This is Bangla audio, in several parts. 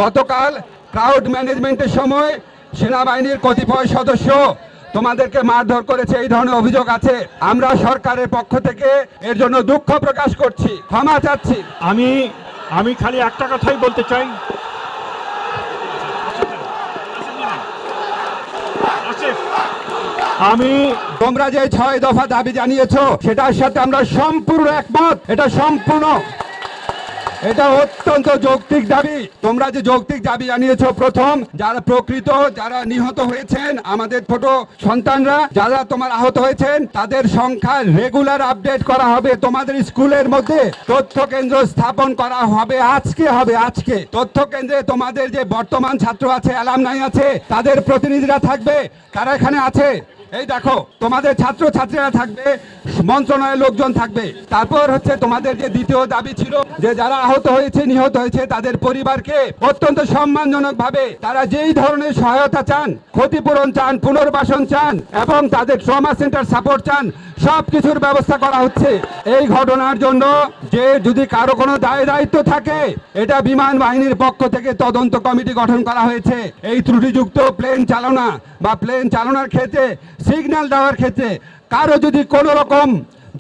গতকাল ক্রাউড ম্যানেজমেন্টের সময় সেনাবাহিনীর কতিপয় সদস্য তোমাদেরকে মারধর করেছে, এই ধরনের অভিযোগ আছে। আমরা সরকারের পক্ষ থেকে এর জন্য দুঃখ প্রকাশ করছি, ক্ষমা চাচ্ছি। আমি খালি একটা কথাই বলতে চাই, তোমরা যে 6 দফা দাবি জানিয়েছো সেটার সাথে আমরা সম্পূর্ণ একমত। এটা অত্যন্ত যৌক্তিক দাবি। তোমরা যে যৌক্তিক দাবি জানিয়েছো, প্রথম যারা নিহত হয়েছেন, আমাদের ছোট সন্তানরা যারা তোমার আহত হয়েছেন, তাদের সংখ্যা রেগুলার আপডেট করা হবে। তোমাদের স্কুলের মধ্যে তথ্য কেন্দ্র স্থাপন করা হবে। আজকে তথ্য কেন্দ্রে তোমাদের যে বর্তমান ছাত্র আছে, অ্যালামনাই আছে, তাদের প্রতিনিধিরা থাকবে। কারা এখানে আছে? এই দেখো, তোমাদের ছাত্রছাত্রীরা থাকবে, মন্ত্রণালয়ের লোকজন থাকবে। তারপর হচ্ছে তোমাদের যে দ্বিতীয় দাবি ছিল যে যারা আহত হয়েছে, নিহত হয়েছে, তাদের পরিবারকে অত্যন্ত সম্মানজনক ভাবে তারা যেই ধরনের সহায়তা চান, ক্ষতিপূরণ চান, পুনর্বাসন চান এবং তাদের ট্রমা সেন্টার সাপোর্ট চান, সবকিছুর ব্যবস্থা করা হচ্ছে। এই ঘটনার জন্য যে যদি কারো কোনো দায়িত্ব থাকে, এটা বিমান বাহিনীর পক্ষ থেকে তদন্ত কমিটি গঠন করা হয়েছে। এই ত্রুটিযুক্ত প্লেন চালনা বা প্লেন চালনার ক্ষেত্রে, সিগন্যাল দেওয়ার ক্ষেত্রে কারো যদি কোনো রকম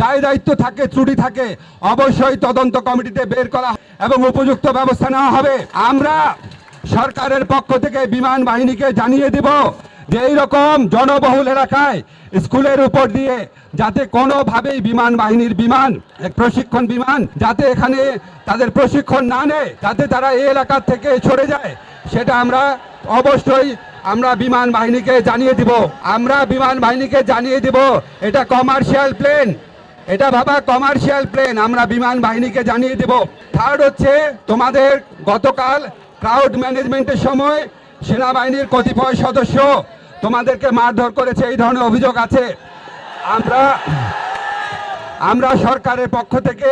দায়িত্ব থাকে, ত্রুটি থাকে, অবশ্যই তদন্ত কমিটিতে বের করা এবং উপযুক্ত ব্যবস্থা নেওয়া হবে। আমরা সরকারের পক্ষ থেকে বিমান বাহিনীকে জানিয়ে দিব যে এইরকম জনবহুল এলাকায় স্কুলের উপর দিয়ে যাতে কোনোভাবেই বিমান বাহিনীর প্রশিক্ষণ বিমান যাতে এখানে তাদের প্রশিক্ষণ না নেয়, যাতে তারা এই এলাকা থেকে সরে যায়, সেটা আমরা অবশ্যই বিমান বাহিনীকে জানিয়ে দিব। এটা কমার্শিয়াল প্লেন, আমরা বিমান বাহিনীকে জানিয়ে দিব। থার্ড হচ্ছে, তোমাদের গতকাল ক্রাউড ম্যানেজমেন্টের সময় সেনাবাহিনীর কতিপয় সদস্য তোমাদেরকে মারধর করেছে, এই ধরনের অভিযোগ আছে। আমরা সরকারের পক্ষ থেকে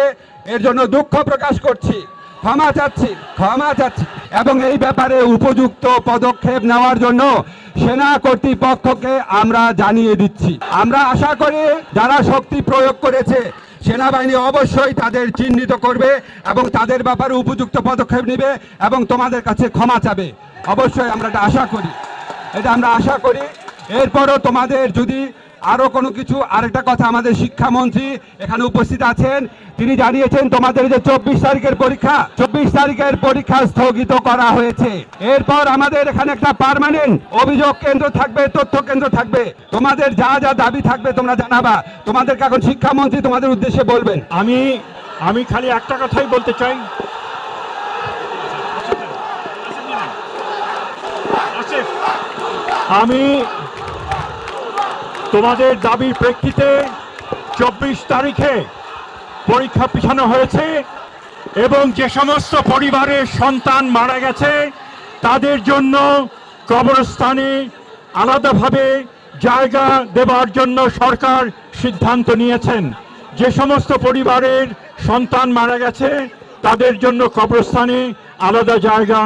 এর জন্য দুঃখ প্রকাশ করছি, ক্ষমা চাচ্ছি এবং এই ব্যাপারে উপযুক্ত পদক্ষেপ নেওয়ার জন্য সেনা কর্তৃপক্ষকে আমরা জানিয়ে দিচ্ছি। আমরা আশা করি যারা শক্তি প্রয়োগ করেছে, সেনাবাহিনী অবশ্যই তাদের চিহ্নিত করবে এবং তাদের ব্যাপারে উপযুক্ত পদক্ষেপ নেবে এবং তোমাদের কাছে ক্ষমা চাবে। অবশ্যই আমরা এটা আশা করি। এরপরও তোমাদের যদি আরো কোনো কিছু, আরেকটা কথা, আমাদের শিক্ষামন্ত্রী এখানে উপস্থিত আছেন, তিনি জানিয়েছেন তোমাদের যে 24 তারিখের পরীক্ষা স্থগিত করা হয়েছে। এরপর আমাদের এখানে একটা পার্মানেন্ট অভিযোগ কেন্দ্র থাকবে, তথ্য কেন্দ্র থাকবে। তোমাদের যা দাবি থাকবে তোমরা জানাবা। তোমাদেরকে এখন শিক্ষামন্ত্রী তোমাদের উদ্দেশ্যে বলবেন। আমি খালি একটা কথাই বলতে চাই, তোমাদের দাবির প্রেক্ষিতে 24 তারিখে পরীক্ষা পিছানো হয়েছে এবং যে সমস্ত পরিবারের সন্তান মারা গেছে তাদের জন্য কবরস্থানে আলাদাভাবে জায়গা দেওয়ার জন্য সরকার সিদ্ধান্ত নিয়েছেন। যে সমস্ত পরিবারের সন্তান মারা গেছে তাদের জন্য কবরস্থানে আলাদা জায়গা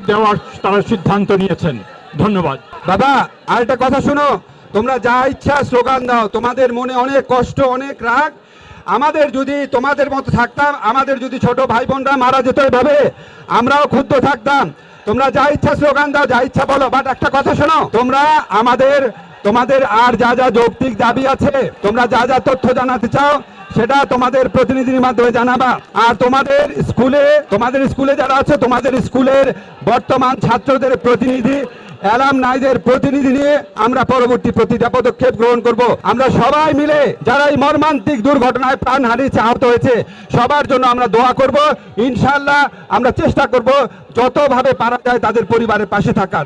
দেওয়ার তারা সিদ্ধান্ত নিয়েছেন। ধন্যবাদ। বাবা, আরেকটা কথা শোনো, তোমরা যা ইচ্ছা স্লোগান দাও, তোমাদের মনে অনেক কষ্ট, অনেক রাগ। আমাদের যদি তোমাদের মতো থাকতাম, আমাদের যদি ছোট ভাই বোনরা মারা যেত এভাবে, আমরাও ক্ষুব্ধ থাকতাম। তোমরা যা ইচ্ছা স্লোগান দাও, যা ইচ্ছা বলো, বাট একটা কথা শোনো, তোমরা তোমাদের আর যা যৌক্তিক দাবি আছে, তোমরা যা তথ্য জানাতে চাও, সেটা তোমাদের প্রতিনিধির মাধ্যমে জানাবা। আর তোমাদের স্কুলে যারা আছে, তোমাদের স্কুলের বর্তমান ছাত্রদের প্রতিনিধি, অ্যালামনাইদের প্রতিনিধি নিয়ে আমরা পরবর্তী প্রতিটা পদক্ষেপ গ্রহণ করব। আমরা সবাই মিলে যারা এই মর্মান্তিক দুর্ঘটনায় প্রাণ হারিয়েছে, আহত হয়েছে, সবার জন্য আমরা দোয়া করব। ইনশাআল্লাহ আমরা চেষ্টা করব যতভাবে পারা যায় তাদের পরিবারের পাশে থাকার।